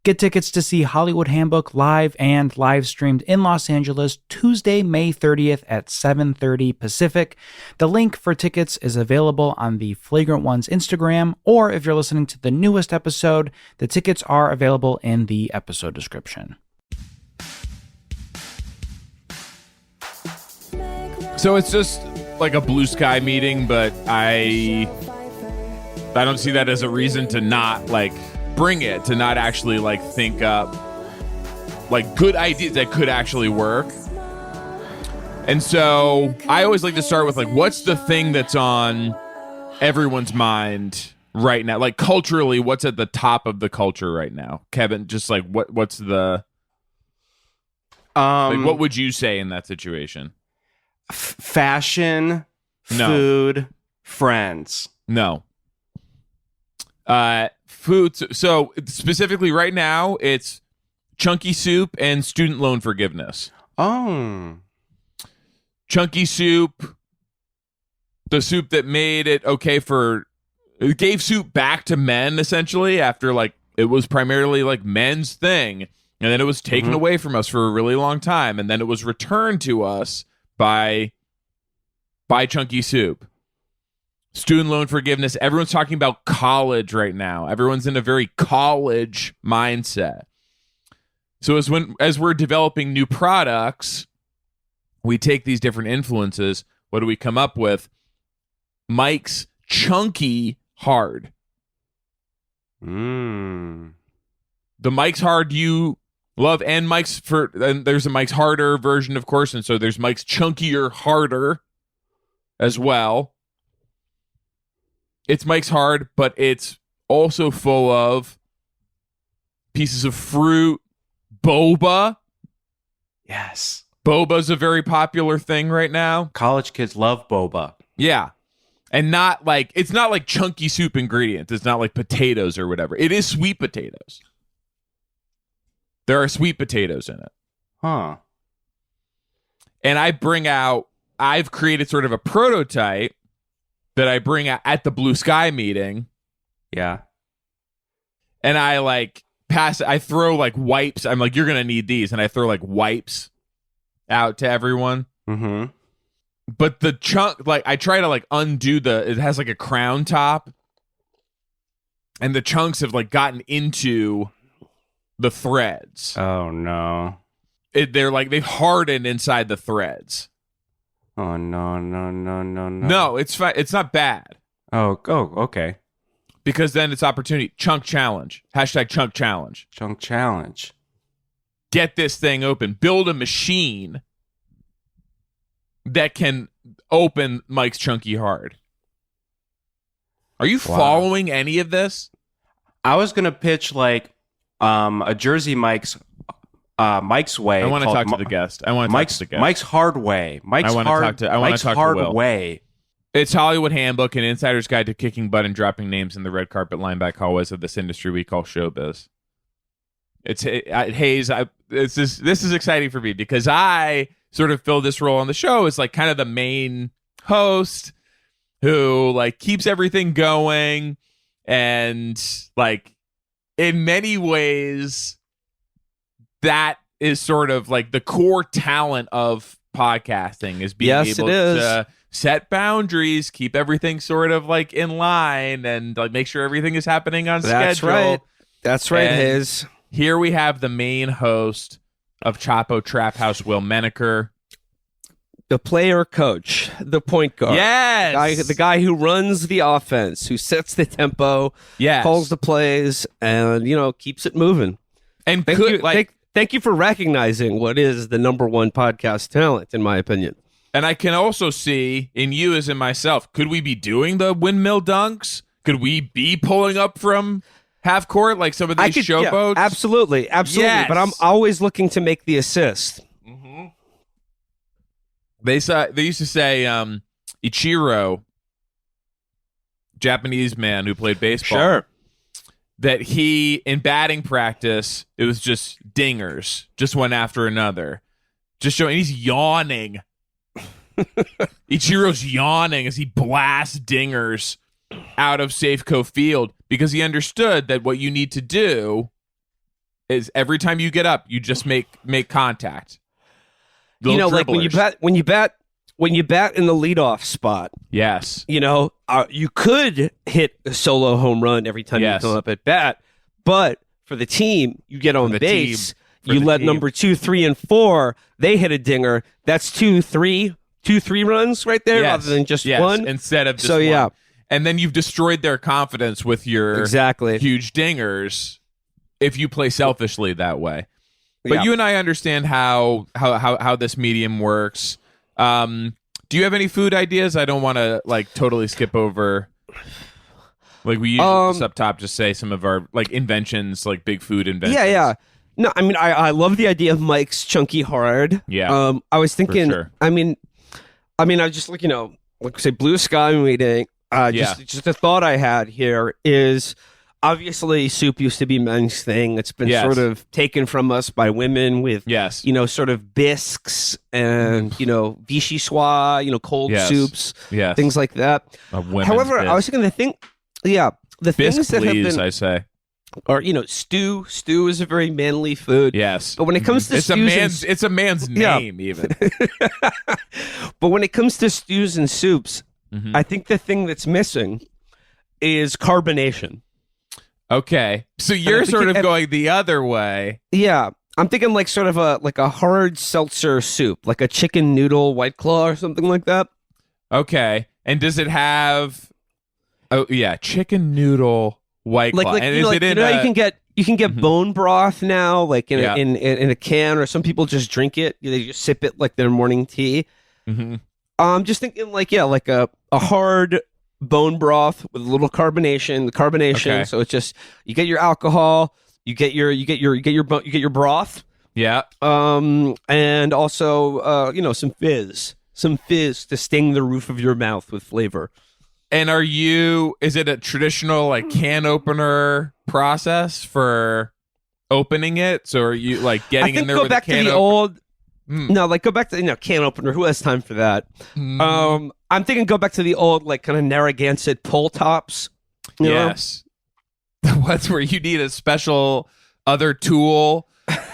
Get tickets to see Hollywood Handbook live and live streamed in Los Angeles Tuesday, May 30th at 7:30 Pacific. The link for tickets is available on the Flagrant One's Instagram, or if you're listening to the newest episode, the tickets are available in the episode description. So it's just like a blue sky meeting, but I don't see that as a reason to not like bring it, to not actually like think up like good ideas that could actually work. And so I always like to start with like, what's the thing that's on everyone's mind right now? Like culturally, what's at the top of the culture right now? Kevin, just like what's the like, what would you say in that situation? Fashion, No. food, friends. No. Food. So specifically right now, it's Chunky Soup and student loan forgiveness. Oh. Chunky Soup, the soup that made it okay it gave soup back to men essentially after like it was primarily like men's thing. And then it was taken away from us for a really long time. And then it was returned to us by Chunky Soup. Student loan forgiveness. Everyone's talking about college right now. Everyone's in a very college mindset. So as we're developing new products, we take these different influences. What do we come up with? Mike's Chunky Hard. The Mike's Hard you love, and there's a Mike's Harder version, of course, and so there's Mike's Chunkier Harder as well. It's Mike's Hard, but it's also full of pieces of fruit, boba. Yes. Boba's a very popular thing right now. College kids love boba. Yeah. And it's not like Chunky Soup ingredients. It's not like potatoes or whatever. It is sweet potatoes. There are sweet potatoes in it. Huh. And I've created sort of a prototype that I bring out at the Blue Sky meeting. Yeah. And I I throw like wipes. I'm like, you're going to need these. And I throw like wipes out to everyone. Mm-hmm. But the chunk, like I try to like undo it has like a crown top. And the chunks have like gotten into the threads. Oh, no. They've hardened inside the threads. Oh, no. No, it's fine. It's not bad. Oh, okay. Because then it's opportunity. Chunk challenge. # chunk challenge. Chunk challenge. Get this thing open. Build a machine that can open Mike's Chunky Hard. Are you following any of this? I was going to pitch like a Jersey Mike's Way. I want to talk to the guest. Mike's Hard Way. Mike's Hard Way. It's Hollywood Handbook, an insider's guide to kicking butt and dropping names in the red carpet lineback hallways of this industry we call showbiz. Hayes. This is exciting for me because I sort of fill this role on the show as like kind of the main host who like keeps everything going, and like in many ways that is sort of like the core talent of podcasting is being able to set boundaries, keep everything sort of like in line, and like make sure everything is happening on schedule. That's right, Hayes. Here we have the main host of Chapo Trap House, Will Menaker. The player coach, the point guard. Yes! The guy who runs the offense, who sets the tempo, calls the plays, and, keeps it moving. And thank you for recognizing what is the number one podcast talent, in my opinion. And I can also see in you as in myself, could we be doing the windmill dunks? Could we be pulling up from half court like some of these showboats? Yeah, absolutely. Yes. But I'm always looking to make the assist. Mm-hmm. They used to say Ichiro, Japanese man who played baseball. Sure. That he, in batting practice, it was just dingers, just one after another. Just showing, he's yawning. Ichiro's yawning as he blasts dingers out of Safeco Field because he understood that what you need to do is every time you get up, you just make contact. Like when you bat in the leadoff spot. Yes. You could hit a solo home run every time you come up at bat, but for the team, you get on base. You let number 2, 3, and 4. They hit a dinger. That's 2, 3 runs right there, rather than just one. Instead of just one. Yeah. And then you've destroyed their confidence with your huge dingers if you play selfishly that way. But you and I understand how this medium works. Do you have any food ideas? I don't want to totally skip over. We usually just up top just say some of our inventions, big food inventions. Yeah. No, I mean I love the idea of Mike's Chunky Hard. Yeah. I was thinking. For sure. I mean I was just say Blue Sky meeting. Just a thought I had here is obviously soup used to be men's thing. It's been sort of taken from us by women with sort of bisques and vichy soie, cold soups, things like that. However, I was thinking the things that have been, I say. Or stew. Stew is a very manly food. Yes, but when it comes to it's a man's name even. But when it comes to stews and soups, I think the thing that's missing is carbonation. Okay, so you're sort of going the other way. Yeah, I'm thinking sort of a hard seltzer soup, like a chicken noodle White Claw or something like that. Okay, and does it have? Oh yeah, chicken noodle White Claw. And is it in you can get bone broth now, in a can, or some people just drink it. They just sip it like their morning tea. Mm-hmm. I'm just thinking a hard bone broth with a little carbonation. The carbonation, okay. So it's just you get your alcohol, you get your broth. Yeah. And also some fizz to sting the roof of your mouth with flavor. And is it a traditional can opener process for opening it? So are you getting in there with a can opener? No, go back to can opener. Who has time for that? I'm thinking go back to the old kind of Narragansett pull tops. Yes. That's where you need a special other tool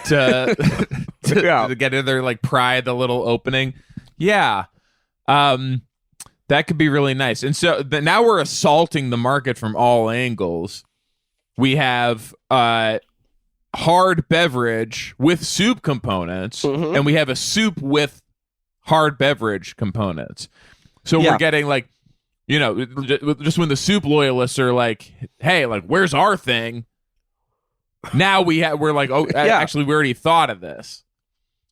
to get in there, pry the little opening. Yeah. That could be really nice. And so now we're assaulting the market from all angles. We have hard beverage with soup components, and we have a soup with hard beverage components. So we're getting just when the soup loyalists are hey, where's our thing? Now actually we already thought of this.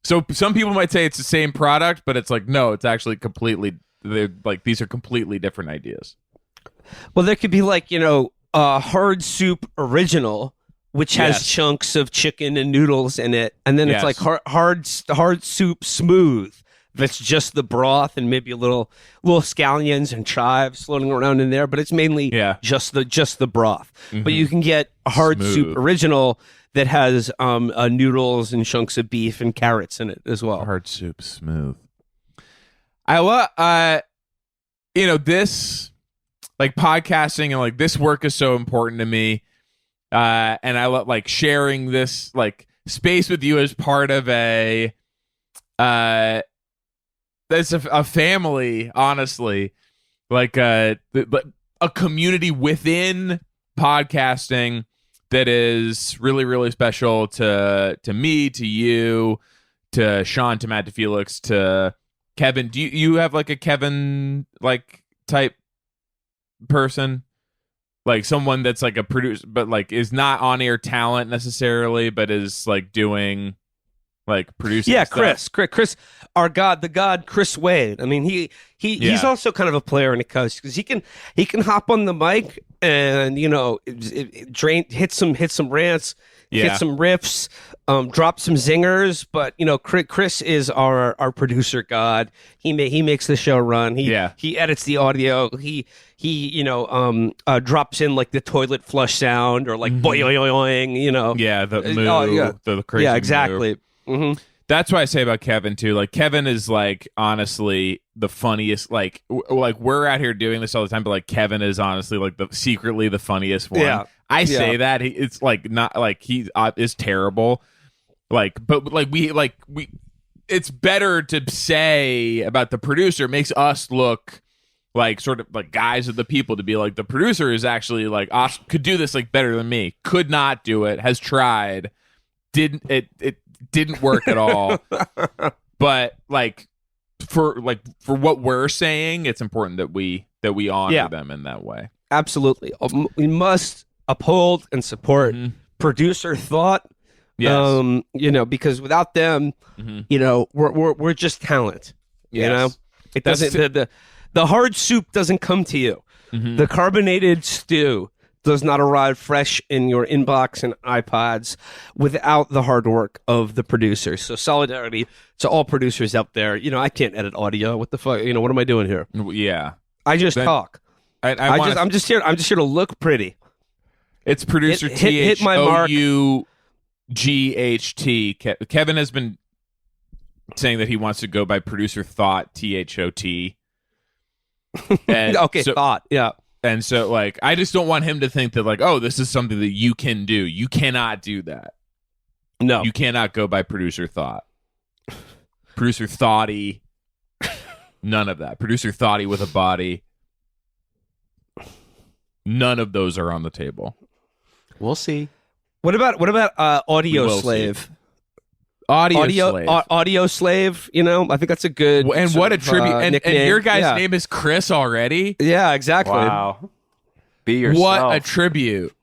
So some people might say it's the same product, but it's no, it's actually completely. They're these are completely different ideas. Well, there could be a hard soup original, which has chunks of chicken and noodles in it, and then it's hard soup smooth. That's just the broth and maybe a little scallions and chives floating around in there, but it's mainly just the broth. Mm-hmm. But you can get a hard soup original that has noodles and chunks of beef and carrots in it as well. Hard soup smooth. I love, this, podcasting and this work is so important to me. And I love sharing this space with you as part of that's a family, honestly, a community within podcasting that is really, really special to me, to you, to Sean, to Matt, to Felix, to Kevin. Do you have a Kevin type person, someone that's a producer, but is not on air talent necessarily, but is doing producing? Yeah, stuff? Chris, our god, the god, Chris Wade. I mean, he's also kind of a player when it comes because he can hop on the mic and hit some rants. Hit some riffs, drop some zingers, but Chris is our producer god. He makes the show run. He edits the audio. He drops in the toilet flush sound or boing. Yeah, the moo, the crazy. Yeah, exactly. Mm-hmm. That's what I say about Kevin too. Kevin is honestly the funniest. We're out here doing this all the time, but Kevin is honestly secretly the funniest one. Yeah. I say that it's like not like he is terrible. Like, but like we it's better to say about the producer. It makes us look like sort of like guys of the people, to be like, the producer is actually like awesome, could do this like better than me, could not do it, has tried, it didn't work at all. But like for what we're saying, it's important that we honor them in that way. Absolutely. We must uphold and support producer thought. Yes. Because without them, we're just talent. Yes. It doesn't. The hard soup doesn't come to you. The carbonated stew does not arrive fresh in your inbox and iPods without the hard work of the producers. So solidarity to all producers out there. I can't edit audio. What the fuck? What am I doing here? Yeah. I just talk. I'm just here to look pretty. It's producer hit my mark. THOUGHT. Kevin has been saying that he wants to go by producer thought, THOT. Okay, thought. Yeah. And so like I just don't want him to think that like, oh, this is something that you can do. You cannot do that. No. You cannot go by producer thought. Producer thoughty. None of that. Producer thoughty with a body. None of those are on the table. We'll see. What about audio slave? Audio slave. I think that's a good. And what a tribute! And your guy's name is Chris already. Yeah, exactly. Wow. Be yourself. What a tribute!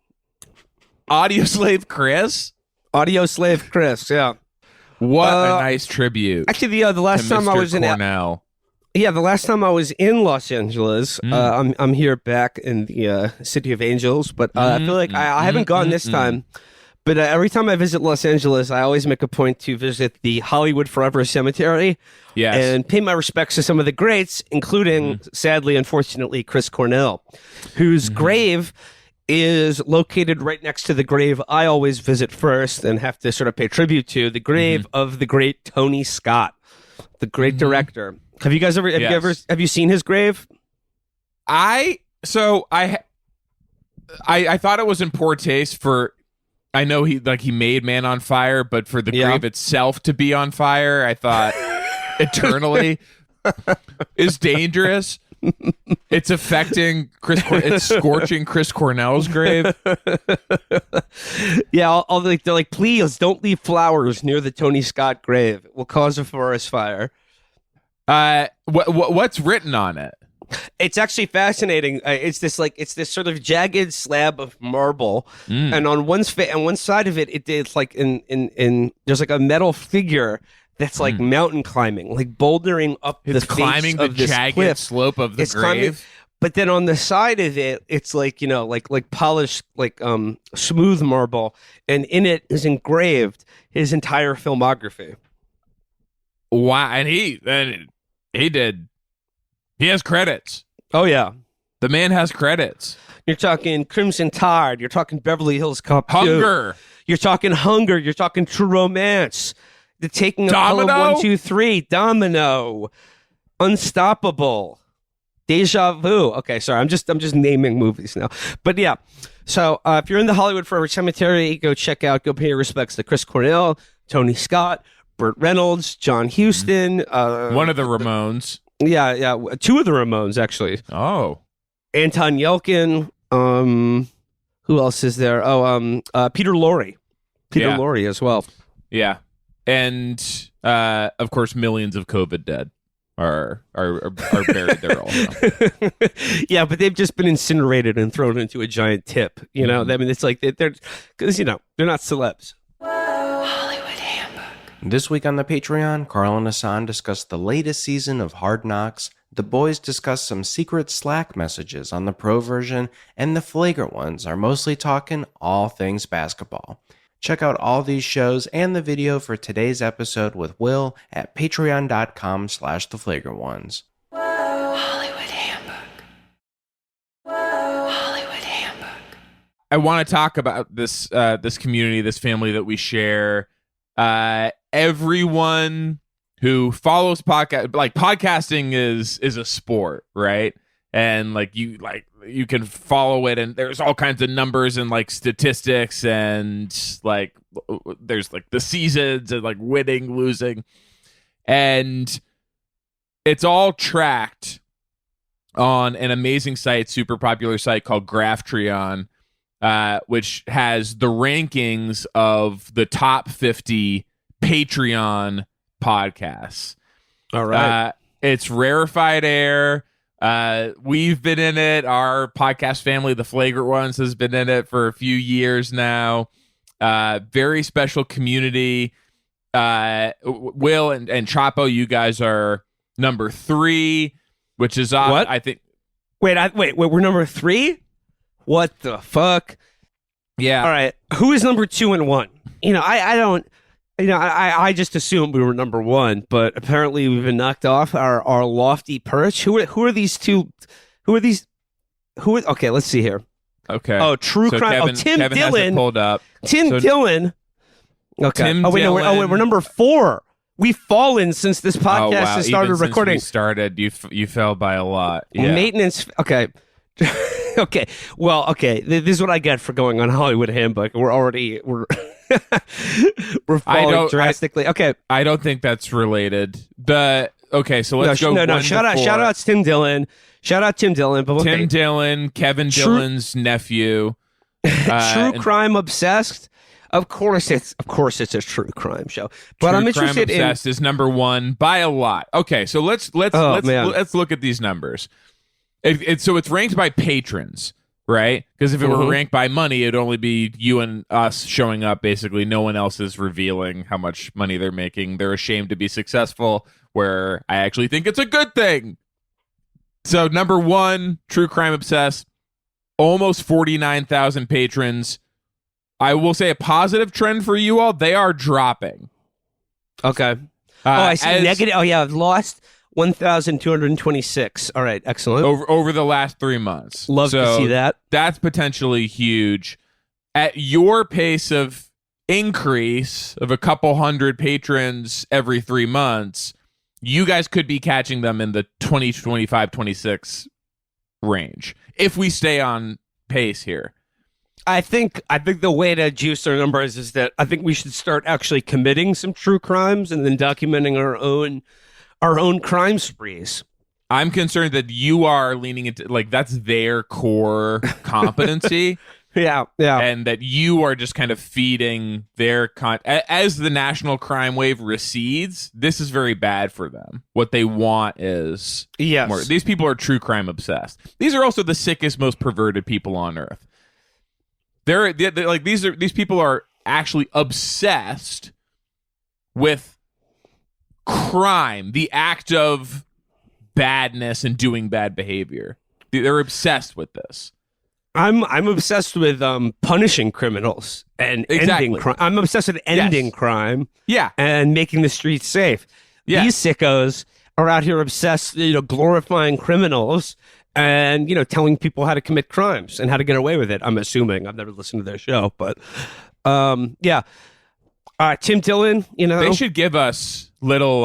Audio slave Chris. Audio slave Chris. Yeah. What a nice tribute. Actually, the last time I was Cornell. the last time I was in Los Angeles, I'm here back in the City of Angels, but I feel like I haven't gone this time. But every time I visit Los Angeles, I always make a point to visit the Hollywood Forever Cemetery and pay my respects to some of the greats, including, sadly, unfortunately, Chris Cornell, whose grave is located right next to the grave I always visit first and have to sort of pay tribute to, the grave of the great Tony Scott, the great director. Have you guys have you seen his grave? I thought it was in poor taste for, I know he made Man on Fire, but for the grave itself to be on fire, I thought eternally is dangerous. It's affecting it's scorching Chris Cornell's grave. Yeah, they're like, please don't leave flowers near the Tony Scott grave. It will cause a forest fire. What's written on it? It's actually fascinating. It's this sort of jagged slab of marble, and on one side of it, it's like in there's like a metal figure that's like mountain climbing, like bouldering up the climbing face of the this jagged cliff. slope of the grave. Climbing, but then on the side of it, it's like like polished smooth marble, and in it is engraved his entire filmography. Wow, and he has credits. Oh yeah, the man has credits. You're talking Crimson Tide. You're talking Beverly Hills Cop 2. Hunger. You're talking Hunger. You're talking True Romance. The Taking of Domino? Pelham 1, 2, 3. Domino. Unstoppable. Deja Vu. Okay, sorry. I'm just naming movies now. But yeah. So if you're in the Hollywood Forever Cemetery, go pay your respects to Chris Cornell, Tony Scott, Burt Reynolds, John Huston. One of the Ramones. Yeah. Two of the Ramones, actually. Oh. Anton Yelkin. Who else is there? Peter Lorre. Peter Lorre as well. Yeah. And of course, millions of COVID dead are buried there also. Yeah, but they've just been incinerated and thrown into a giant tip. I mean, it's like they're because they're not celebs. Hollywood Handbook. This week on the Patreon, Carl and Hassan discuss the latest season of Hard Knocks. The boys discuss some secret Slack messages on the pro version, and the flagrant ones are mostly talking all things basketball. Check out all these shows and the video for today's episode with Will at patreon.com/theflagrantones. Hollywood Handbook. Hollywood Handbook. I want to talk about this community, this family that we share. Everyone who follows podcasting is a sport, right? and you can follow it, and there's all kinds of numbers and statistics, and there's the seasons and winning, losing, and it's all tracked on an amazing site, super popular site called Graphtreon, which has the rankings of the top 50 Patreon podcasts. All right. It's rarefied air. We've been in it. Our podcast family, the Flagrant Ones, has been in it for a few years now. Very special community. Will and Chapo, you guys are number 3, which is what? I think. Wait, we're number 3? What the fuck? Yeah. All right. Who is number 2 and 1? I don't. I just assumed we were number 1, but apparently we've been knocked off our lofty perch. Who are these two? Who are these? Okay, let's see here. Okay. Oh, true crime. Tim Kevin Dillon. has it pulled up. Tim Dillon. Okay. Tim Dillon. Dillon. We're number 4. We've fallen since this podcast has started Even recording. Since we started, you fell by a lot. Yeah. Maintenance. Okay. Okay. Well, okay. This is what I get for going on Hollywood Handbook. We're we're falling drastically. Okay. I don't think that's related. Okay, so let's go. No. Shout out Tim Dillon. Shout out Tim Dillon. But okay. Tim Dillon, Kevin Dillon's nephew. True crime obsessed. Of course it's a true crime show. But True I'm interested Crime Obsessed is number 1 by a lot. Okay, so let's look at these numbers. So it's ranked by patrons, right? Because if it were ranked by money, it'd only be you and us showing up. Basically, no one else is revealing how much money they're making. They're ashamed to be successful, where I actually think it's a good thing. So number 1, True Crime Obsessed, almost 49,000 patrons. I will say a positive trend for you all. They are dropping. Okay. I see negative. Oh, yeah. I've lost 1,226. All right. Excellent. Over the last 3 months. Love to see that. That's potentially huge. At your pace of increase of a couple hundred patrons every 3 months, you guys could be catching them in the 20, 25, 26 range if we stay on pace here. I think the way to juice our numbers is that I think we should start actually committing some true crimes and then documenting our own crime sprees. I'm concerned that you are leaning into that's their core competency. Yeah. And that you are just kind of feeding their as the national crime wave recedes. This is very bad for them. What they want is more. These people are true crime obsessed. These are also the sickest, most perverted people on earth. They're these people are actually obsessed with crime, the act of badness and doing bad behavior. They're obsessed with this. I'm obsessed with punishing criminals and ending crime. I'm obsessed with ending crime. Yeah, and making the streets safe. Yeah. These sickos are out here obsessed, glorifying criminals and telling people how to commit crimes and how to get away with it. I'm assuming. I've never listened to their show, but yeah. Tim Dillon, they should give us little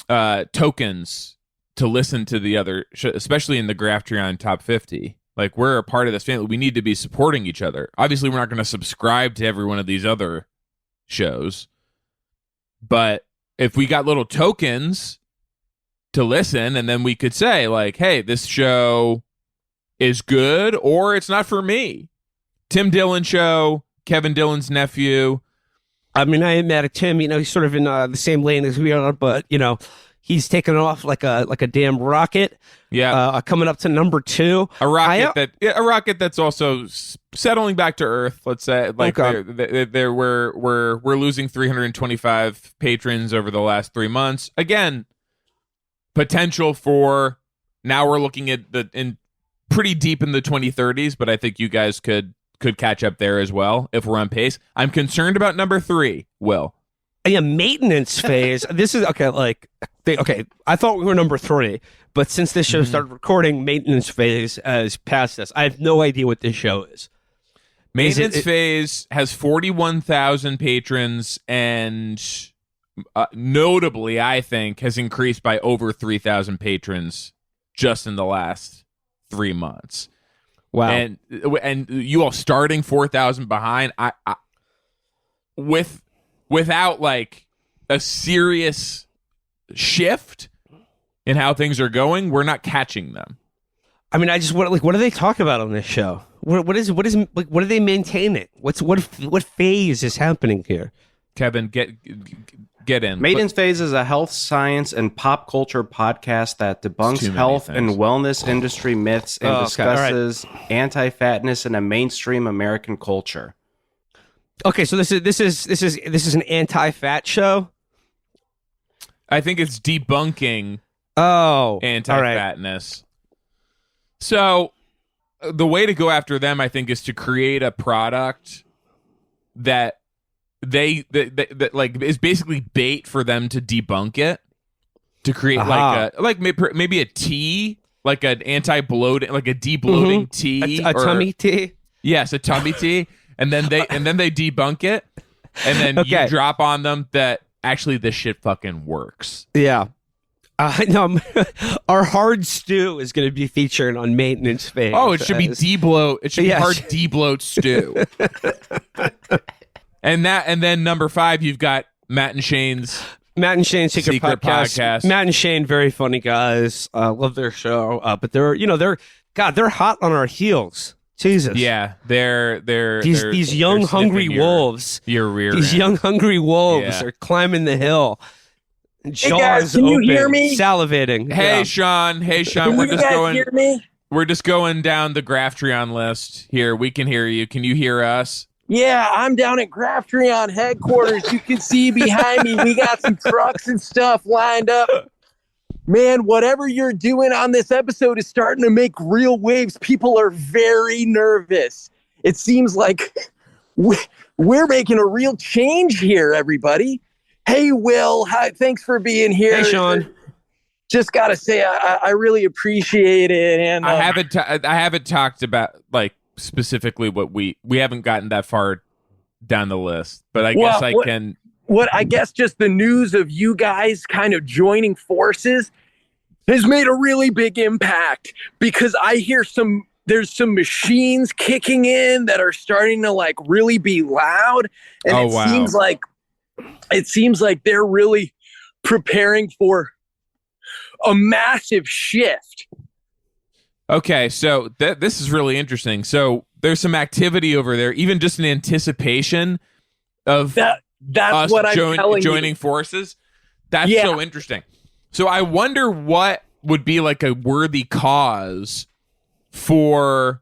tokens to listen to the other, especially in the Graphtreon top 50. We're a part of this family. We need to be supporting each other. Obviously, we're not going to subscribe to every one of these other shows, but if we got little tokens to listen, and then we could say hey, this show is good or it's not for me. Tim Dillon show, Kevin Dillon's nephew. I mean, I am mad at Tim. He's sort of in the same lane as we are, but he's taken off like a damn rocket. Yeah, coming up to number 2. A rocket that's also settling back to Earth. Let's say we're losing 325 patrons over the last 3 months. Again, potential for now we're looking at in pretty deep in the 2030s, but I think you guys could catch up there as well if we're on pace. I'm concerned about number 3, Will. Yeah, maintenance phase. This is okay. Okay, I thought we were number 3, but since this show started recording, maintenance phase has passed us. I have no idea what this show is. Maintenance phase has 41,000 patrons and notably, I think, has increased by over 3,000 patrons just in the last 3 months. Wow. And you all starting 4,000 behind, I without like a serious shift in how things are going, we're not catching them. I mean, what do they talk about on this show? What is like, what do they maintain it? What phase is happening here? Kevin, get in. Maiden's Phase is a health, science, and pop culture podcast that debunks health and wellness industry myths and discusses anti-fatness in a mainstream American culture. Okay, so this is an anti-fat show. I think it's debunking anti-fatness. So the way to go after them, I think, is to create a product that that like is basically bait for them to debunk it, to create maybe a tea, like an anti-bloating, like a de-bloating tea, a tummy tea. Yes, a tummy tea, and then they debunk it, and then you drop on them that actually this shit fucking works. Yeah. No, our hard stew is going to be featured on Maintenance Phase. Oh, it should be debloat. It should be hard debloat stew. And then number 5, you've got Matt and Shane's Secret Podcast. Matt and Shane, very funny guys. Love their show. But they're hot on our heels. Jesus. Yeah, they're these young hungry wolves. Your rear. These young hungry wolves are climbing the hill. Hey guys, can you hear me? Salivating. Hey Sean. Can you guys hear me? We're just going down the Graphtreon list here. We can hear you. Can you hear us? Yeah, I'm down at Graphtreon headquarters. You can see behind me, we got some trucks and stuff lined up. Man, whatever you're doing on this episode is starting to make real waves. People are very nervous. It seems like we're making a real change here, everybody. Hey, Will. Hi, thanks for being here. Hey, Sean. Just got to say, I really appreciate it. And I haven't talked about, like, specifically what we haven't gotten that far down the list, but I guess just the news of you guys kind of joining forces has made a really big impact, because I hear there's some machines kicking in that are starting to like really be loud, and it seems like they're really preparing for a massive shift. Okay, so this is really interesting. So there's some activity over there, even just in anticipation of that's us what I'm telling joining you. forces. That's so interesting. So I wonder what would be like a worthy cause for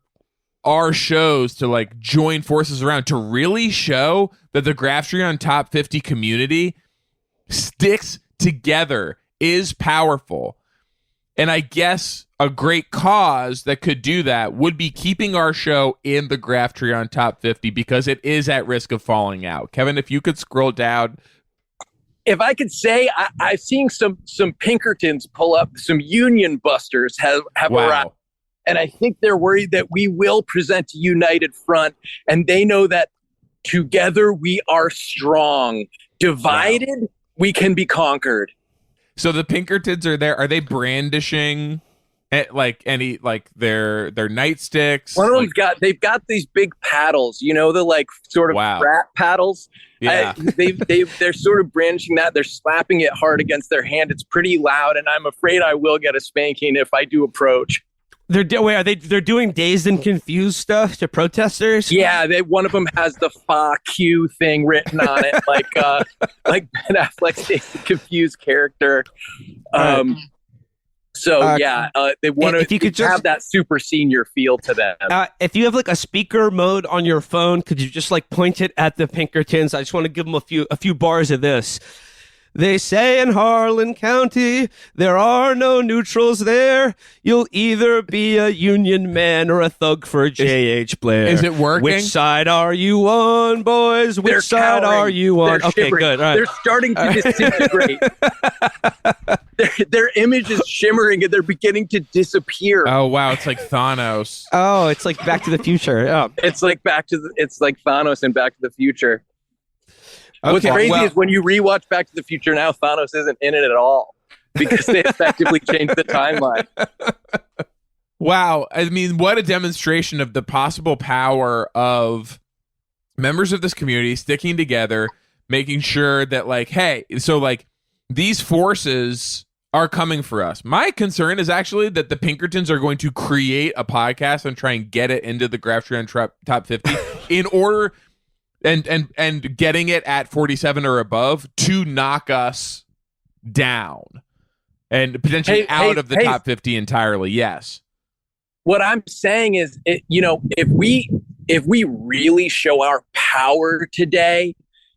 our shows to like join forces around, to really show that the Graphtreon Top 50 community sticks together, is powerful. And I guess a great cause that could do that would be keeping our show in the Graphtreon Top 50, because it is at risk of falling out. Kevin, if you could scroll down. If I could say, I've seen some Pinkertons pull up, some union busters have arrived. And I think they're worried that we will present a united front, and they know that together we are strong. Divided, we can be conquered. So the Pinkertons are there. Are they brandishing like any, like their nightsticks? One of them's they've got these big paddles, the like sort of rat paddles. Yeah. They're sort of brandishing that. They're slapping it hard against their hand. It's pretty loud, and I'm afraid I will get a spanking if I do approach. They're doing dazed and confused stuff to protesters. Yeah, one of them has the "fuck you" thing written on it, like Ben Affleck's Dazed and Confused character. They want to have that super senior feel to them. If you have like a speaker mode on your phone, could you just like point it at the Pinkertons? I just want to give them a few bars of this. They say in Harlan County, there are no neutrals there. You'll either be a Union man or a thug for J.H. Blair. Is it working? Which side are you on, boys? Which side are you on? They're okay, shivering. good. All right. They're starting to disintegrate. their image is shimmering, and they're beginning to disappear. Oh, wow. It's like Thanos. Oh, it's like Back to the Future. Yeah. It's like Thanos and Back to the Future. What's crazy is when you rewatch Back to the Future now, Thanos isn't in it at all, because they effectively changed the timeline. Wow. I mean, what a demonstration of the possible power of members of this community sticking together, making sure that, like, hey, so, like, these forces are coming for us. My concern is actually that the Pinkertons are going to create a podcast and try and get it into the Graphtreon top 50 in order and getting it at 47 or above to knock us down and potentially out of the top 50 entirely. Yes. What I'm saying is, if we really show our power today,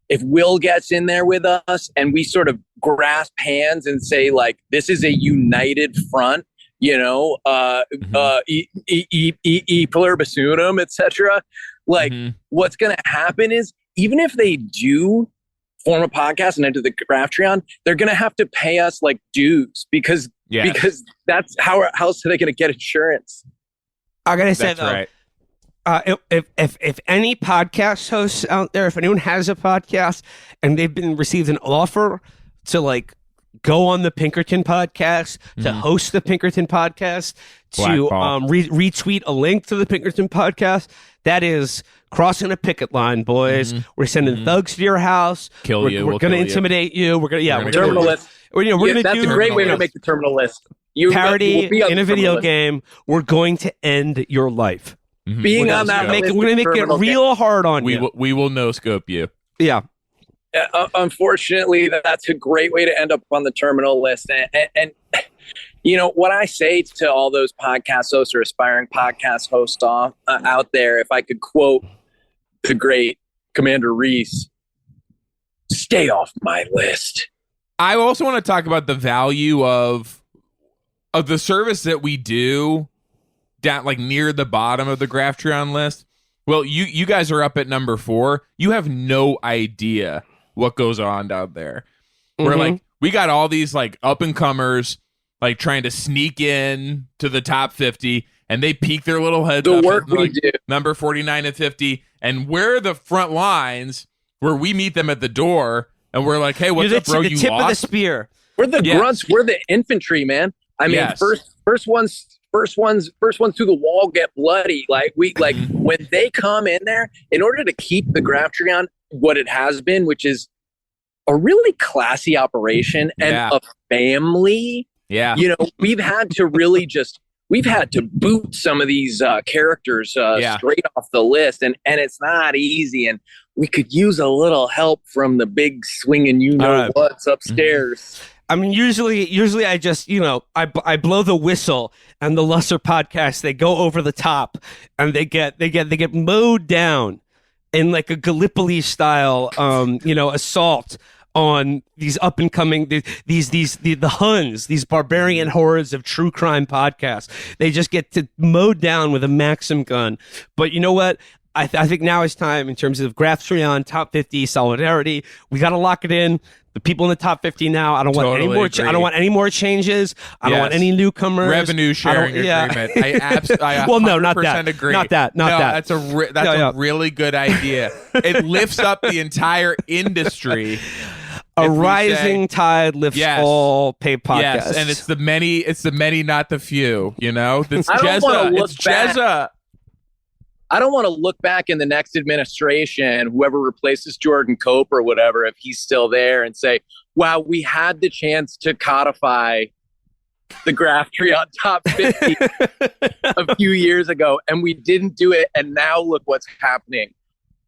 if Will gets in there with us and we sort of grasp hands and say, like, this is a united front, e pluribus, etc. Like, what's going to happen is, even if they do form a podcast and enter the Graphtreon, they're going to have to pay us like dues because that's how else are they going to get insurance? I gotta say That's though, right. if any podcast hosts out there, if anyone has a podcast and they've been received an offer to, like, go on the Pinkerton podcast, to host the Pinkerton podcast, to retweet a link to the Pinkerton podcast, that is crossing a picket line, boys. We're sending thugs to your house. Kill you. We're going to intimidate you. We're going to terminal list. That's a great way to make the terminal list. Parody in a video game. We're going to end your life. Being on that list, we're going to make it real hard on you. We will no scope you. Yeah. Unfortunately, that's a great way to end up on the terminal list. And what I say to all those podcast hosts or aspiring podcast hosts out there, if I could quote the great Commander Reese, stay off my list. I also want to talk about the value of the service that we do down, like, near the bottom of the Graphtreon list. Well, you guys are up at number 4. You have no idea what goes on down there. We're like, we got all these, like, up and comers, like, trying to sneak in to the top 50, and they peek their little heads up work at, we like, do. number 49 and 50, and we're the front lines where we meet them at the door, and we're like, hey, what's up, bro? The You tip of the lost? spear. We're the grunts. We're the infantry, man. I mean, first ones through the wall get bloody. Like, when they come in there, in order to keep the Graphtreon what it has been, which is a really classy operation and a family. Yeah. We've had to really boot some of these characters straight off the list, and it's not easy. And we could use a little help from the big swinging what's upstairs. I mean, usually I just, I blow the whistle, and the lesser podcasts, they go over the top, and they get mowed down in, like, a Gallipoli style, assault on these up and coming, the Huns, these barbarian hordes of true crime podcasts. They just get mowed down with a Maxim gun. But you know what? I think now is time, in terms of Graphtreon top 50 solidarity. We got to lock it in. The people in the top 50 now. I don't want any more. I don't want any more changes. I don't want any newcomers. Revenue sharing agreement. I well, no, not that. Agree. Not that. That's a really good idea. It lifts up the entire industry. A rising tide lifts all paid podcasts. Yes, and it's the many, not the few. It's I don't want to look back. Jezza. I don't want to look back in the next administration, whoever replaces Jordan Cope or whatever, if he's still there, and say, wow, we had the chance to codify the Graphtreon top 50 a few years ago, and we didn't do it, and now look what's happening.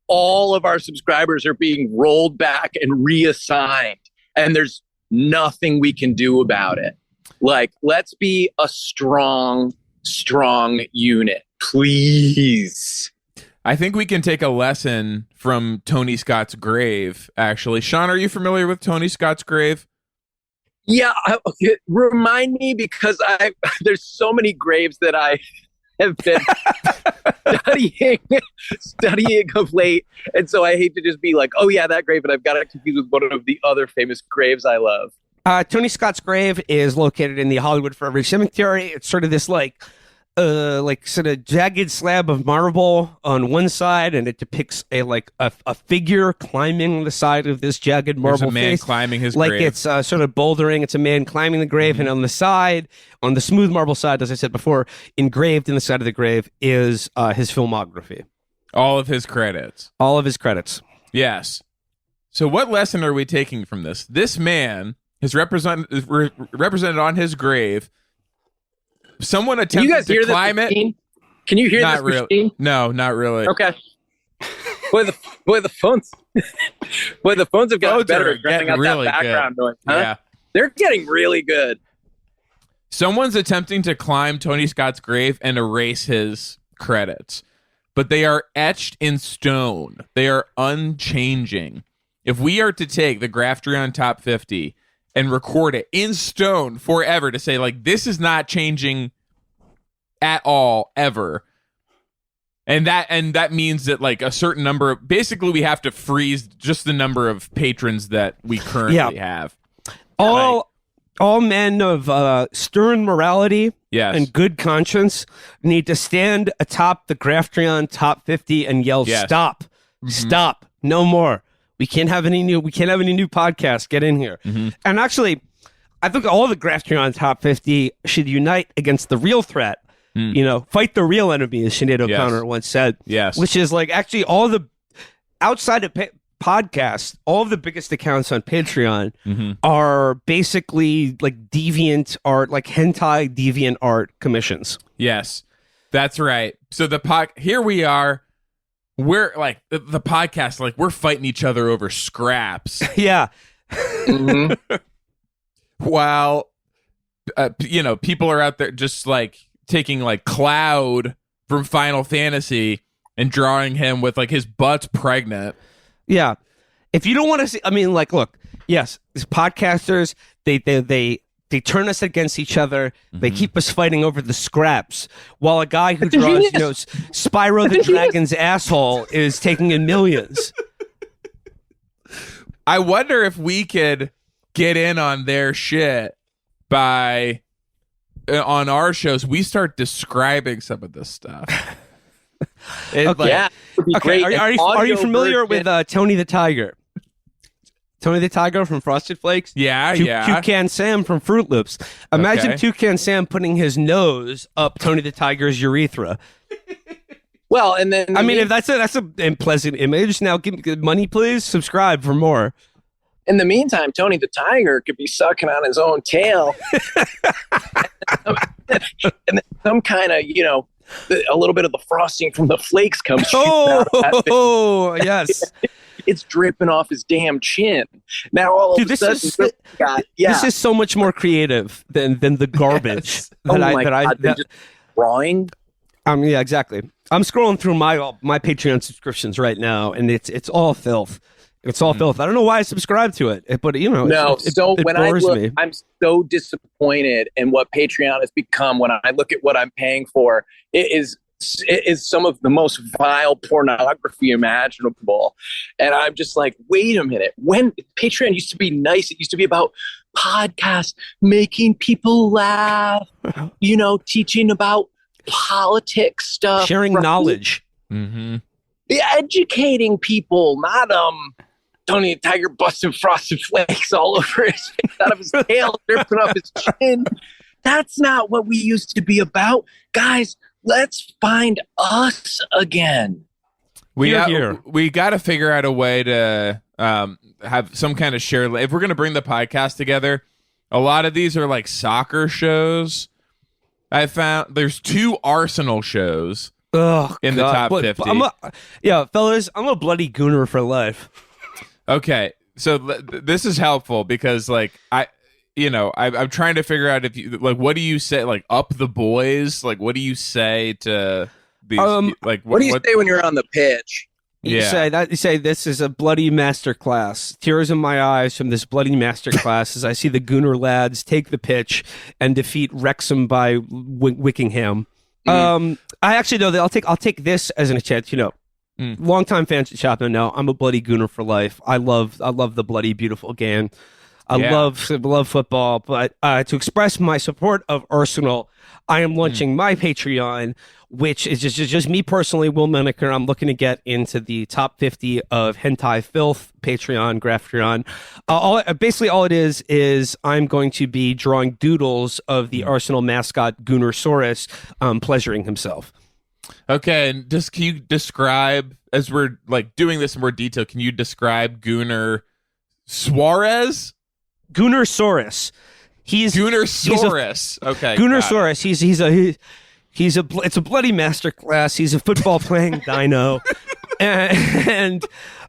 All of our subscribers are being rolled back and reassigned, and there's nothing we can do about it. Like, let's be a strong unit. Please. I think we can take a lesson from Tony Scott's grave, actually. Sean, are you familiar with Tony Scott's grave? Yeah, remind me, because there's so many graves that I have been studying of late, and so I hate to just be like, oh yeah, that grave, but I've got it confused with one of the other famous graves I love. Tony Scott's grave is located in the Hollywood Forever Cemetery. It's sort of this, like, like sort of jagged slab of marble on one side, and it depicts a figure climbing the side of this jagged marble There's a man face, climbing his like grave. it's sort of bouldering. It's a man climbing the grave, and on the side, on the smooth marble side, as I said before, engraved in the side of the grave is his filmography, All of his credits. all of his credits. Yes. So what lesson are we taking from this? This man is represented on his grave. Someone Can you attempted guys hear to this climb it. machine? Can you hear Not this really. machine? No, not really. Okay. Boy, the phones. Boy, the phones have gotten Phones better are at dropping getting out really that background noise. Huh? Yeah. They're getting really good. Someone's attempting to climb Tony Scott's grave and erase his credits, but they are etched in stone. They are unchanging. If we are to take the Graphtreon Top 50 and record it in stone forever to say, like, this is not changing at all, ever. And that means that, like, a certain number of, basically we have to freeze just the number of patrons that we currently have. All men of stern morality Yes. and good conscience need to stand atop the Graphtreon Top 50 and yell, Yes. "Stop! Stop! No more! We can't have any new podcasts. Get in here." And actually, I think all the Graphtreon Top 50 should unite against the real threat. You know, fight the real enemy, as Sinead O'Connor once said. Yes. Which is like actually all the outside of podcasts, all of the biggest accounts on Patreon are basically like deviant art, like hentai deviant art commissions. Yes, that's right. So here we are. We're like the podcast, like we're fighting each other over scraps. Yeah. While, people are out there just like taking like Cloud from Final Fantasy and drawing him with like his butt's pregnant. Yeah. If you don't want to see, I mean, like, look, yes, these podcasters, they turn us against each other. They keep us fighting over the scraps, while a guy who draws, Spyro the Dragon's asshole is taking in millions. I wonder if we could get in on their shit by on our shows. We start describing some of this stuff. Yeah. Okay, are you familiar with Tony the Tiger? Tony the Tiger from Frosted Flakes? Yeah. Toucan Sam from Fruit Loops. Imagine Toucan Sam putting his nose up Tony the Tiger's urethra. Well, and then I mean, if that's a unpleasant image, now give me money, please. Subscribe for more. in the meantime, Tony the Tiger could be sucking on his own tail, and then some kind of, a little bit of the frosting from the flakes comes. Oh, yes. It's dripping off his damn chin. Now all of a sudden, this is so much more creative than the garbage just drawing. Yeah, exactly. I'm scrolling through my Patreon subscriptions right now, and it's all filth. It's all filth. I don't know why I subscribe to it, but when I look, I'm so disappointed in what Patreon has become. When I look at what I'm paying for, it is some of the most vile pornography imaginable. And I'm just like, wait a minute. When Patreon used to be nice, it used to be about podcasts, making people laugh, teaching about politics stuff, sharing knowledge, educating people, not Tony the Tiger busting frosted flakes all over his face, out of his tail, dripping off his chin. That's not what we used to be about, guys. Let's find us again. We got to figure out a way to have some kind of share. If we're going to bring the podcast together, a lot of these are like soccer shows. I found there's 2 Arsenal shows in the top 50. Fellas, I'm a bloody gooner for life. Okay, so this is helpful because I'm trying to figure out if you what do you say, up the boys? What do you say to these? What do you say when you're on the pitch? You say this is a bloody masterclass. Tears in my eyes from this bloody masterclass as I see the Gooner lads take the pitch and defeat Wrexham by Wickingham. I actually know that I'll take this as an chance. Longtime fans at Shopman know I'm a bloody Gooner for life. I love the bloody beautiful game. love football, but to express my support of Arsenal, I am launching my Patreon, which is just me personally, Will Menaker. I'm looking to get into the top 50 of hentai filth, Patreon, Graphtreon. Basically all it is I'm going to be drawing doodles of the Arsenal mascot Gunnersaurus pleasuring himself. Okay, and just can you describe, as we're like doing this in more detail, can you describe Gunner Suarez? Gunnersaurus. Gunnersaurus. Okay. Gunnersaurus. It's a bloody masterclass. He's a football playing dino, and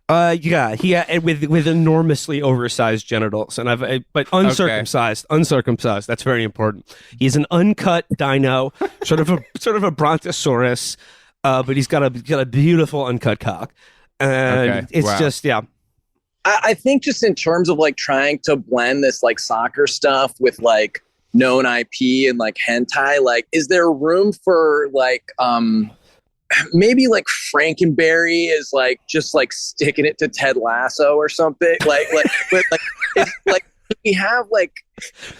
with enormously oversized genitals, but uncircumcised. Okay. Uncircumcised. That's very important. He's an uncut dino, sort of a brontosaurus, but he's got a beautiful uncut cock, and it's just I think just in terms of like trying to blend this like soccer stuff with like known IP and like hentai, like is there room for like maybe like Frankenberry is like just like sticking it to Ted Lasso or something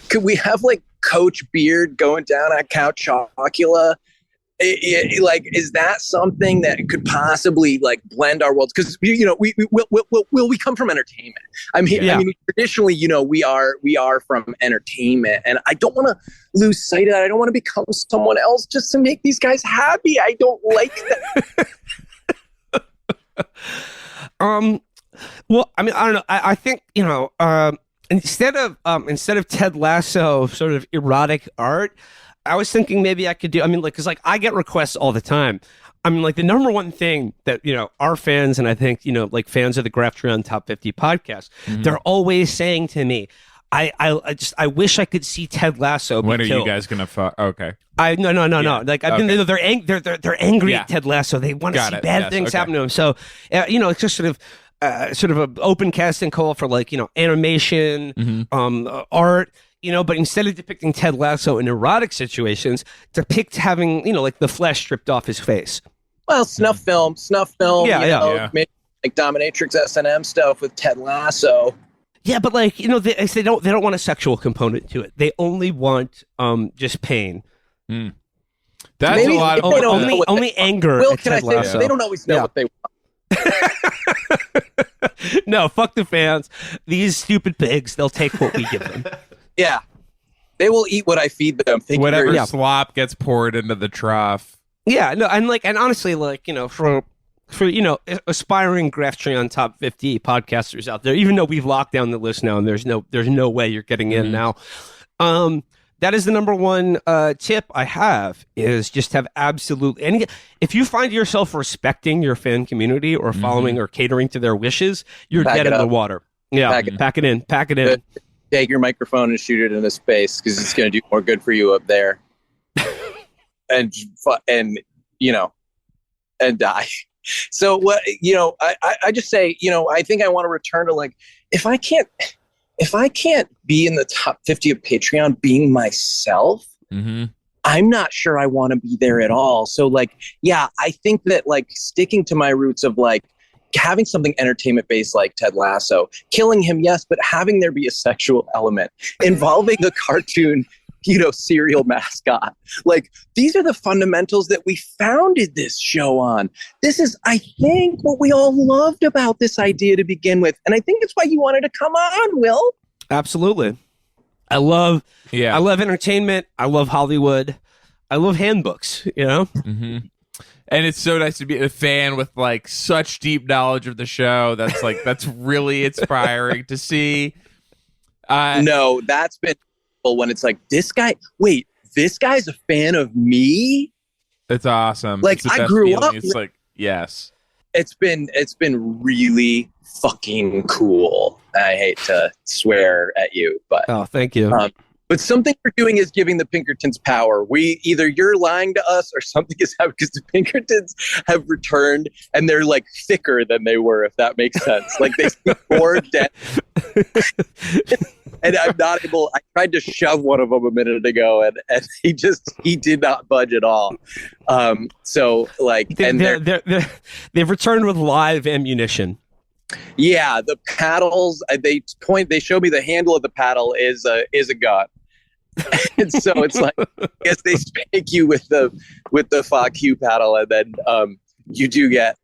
could we have like Coach Beard going down on Count Chocula? Like, is that something that could possibly like blend our worlds? Because we come from entertainment. I mean, traditionally, we are from entertainment, and I don't want to lose sight of that. I don't want to become someone else just to make these guys happy. I don't like that. Well, I mean, I don't know. I think instead of Ted Lasso sort of erotic art, I was thinking maybe I could do, because I get requests all the time. I mean, like the number one thing that, our fans, and I think, like fans of the Graphtreon Top 50 podcast, they're always saying to me, I wish I could see Ted Lasso be When are killed. you guys going to fuck? Okay. No. Like, they're angry at Ted Lasso. They want to see bad things happen to him. So, it's just sort of an open casting call for like, animation, art, but instead of depicting Ted Lasso in erotic situations, depict having, like the flesh stripped off his face. Well, snuff film. Yeah. Maybe like dominatrix S&M stuff with Ted Lasso. Yeah, but like, they don't want a sexual component to it. They only want just pain. That's Maybe a lot of only anger. Will, at can Ted I say Lasso. they don't always know what they want. No, fuck the fans. These stupid pigs, they'll take what we give them. Yeah. They will eat what I feed them. Whatever slop gets poured into the trough. Yeah, no, and honestly, like, for aspiring Graphtreon Top 50 podcasters out there, even though we've locked down the list now and there's no way you're getting in now. That is the number one tip I have, is just have absolute if you find yourself respecting your fan community or following or catering to their wishes, you're dead in the water. Yeah, pack it in. Take your microphone and shoot it into space, because it's going to do more good for you up there. and die. So what, I just say, I think I want to return to like, if I can't be in the top 50 of Patreon being myself, I'm not sure I want to be there at all. So like, I think that like sticking to my roots of like having something entertainment based like Ted Lasso, killing him, yes, but having there be a sexual element involving a cartoon, serial mascot. Like, these are the fundamentals that we founded this show on. This is, I think, what we all loved about this idea to begin with. And I think it's why you wanted to come on, Will. Absolutely. I love entertainment. I love Hollywood. I love handbooks, And it's so nice to be a fan with like such deep knowledge of the show. That's really inspiring to see. No, that's been when it's like, this guy's a fan of me. It's awesome. Like, it's the I best grew feeling. up. It's like, yes. It's been really fucking cool. I hate to swear at you, but thank you. But something we're doing is giving the Pinkertons power. Either you're lying to us or something is happening, because the Pinkertons have returned and they're like thicker than they were, if that makes sense. Like, they seem more dead. And I'm not able. I tried to shove one of them a minute ago, and he did not budge at all. So like, they've returned with live ammunition. Yeah, the paddles. They show me the handle of the paddle is a gun, and so it's like I guess they spank you with the fuck you paddle, and then you do get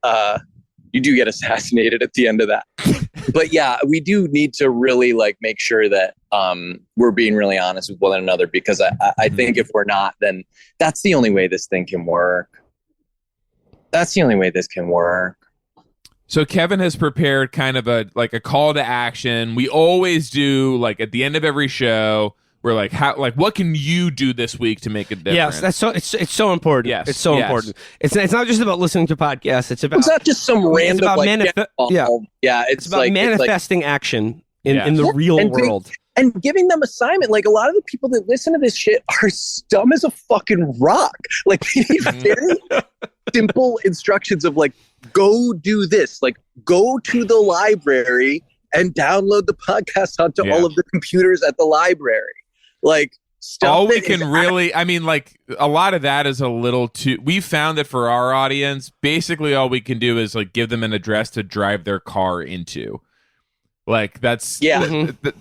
assassinated at the end of that. But yeah, we do need to really like make sure that we're being really honest with one another, because I think if we're not, then that's the only way this thing can work. That's the only way this can work. So Kevin has prepared kind of a call to action. We always do, like, at the end of every show, we're like, what can you do this week to make a difference? Yes, that's so it's so important. Yes, it's so important. It's not just about listening to podcasts. It's not just some random it's about like manifesting action in the real world. And giving them assignment. Like, a lot of the people that listen to this shit are dumb as a fucking rock. Like, they need very simple instructions of like, go do this. Like, go to the library and download the podcast onto all of the computers at the library. Like, stuff. All we can really, I mean, like, a lot of that is a little too. We found that for our audience, basically all we can do is like give them an address to drive their car into. Like, that's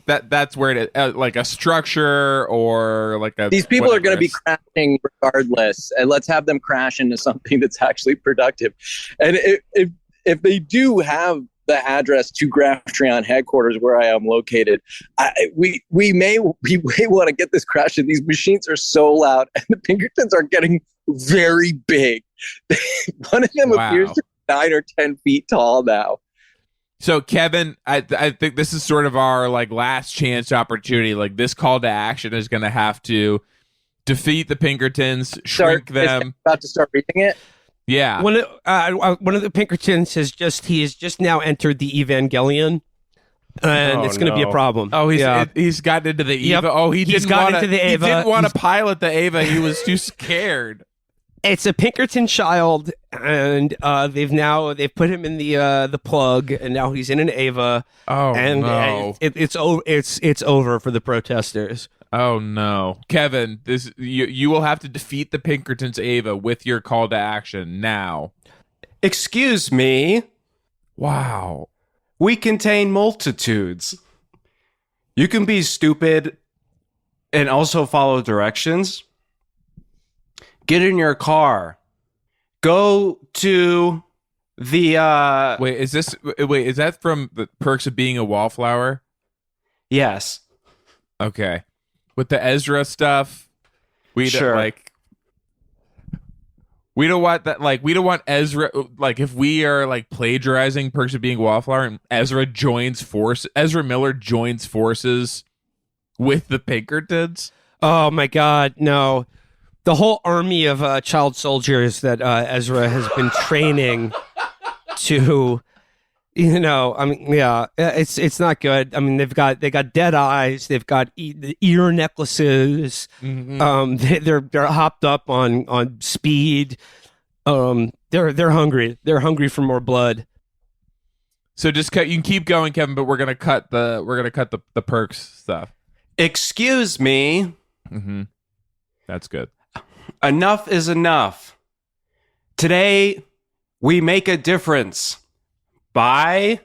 that's where it is, like a structure or like a. These people are going to be crashing regardless, and let's have them crash into something that's actually productive. And if they do have the address to Graphtreon headquarters where I am located, we may want to get this crash. And these machines are so loud, and the Pinkertons are getting very big. One of them appears to be 9 or 10 feet tall now. So Kevin, I think this is sort of our like last chance opportunity. Like, this call to action is going to have to defeat the Pinkertons, shrink them. About to start reading it. Yeah. One of the Pinkertons has just now entered the Evangelion, and it's going to be a problem. Oh, he's gotten into the Eva. Oh, he didn't want to pilot the Eva. He was too scared. It's a Pinkerton child, and they've put him in the plug, and now he's in an Ava. Oh, and no. It's over for the protesters. Oh no, Kevin! You will have to defeat the Pinkertons Ava with your call to action now. Excuse me. Wow. We contain multitudes. You can be stupid and also follow directions. Get in your car. Go to the Wait, is that from the Perks of Being a Wallflower? Yes. Okay. With the Ezra stuff, we don't want that. Like, we don't want Ezra. Like, if we are like plagiarizing Perks of Being a Wallflower, and Ezra Miller joins forces with the Pinkertons. Oh my God, no! The whole army of child soldiers that Ezra has been training to. It's not good. I mean, they got dead eyes. They've got ear necklaces. Mm-hmm. They're hopped up on speed. They're hungry. They're hungry for more blood. So you can keep going, Kevin, but we're gonna cut the Perks stuff. Excuse me. Mm-hmm. That's good. Enough is enough. Today we make a difference. Bye.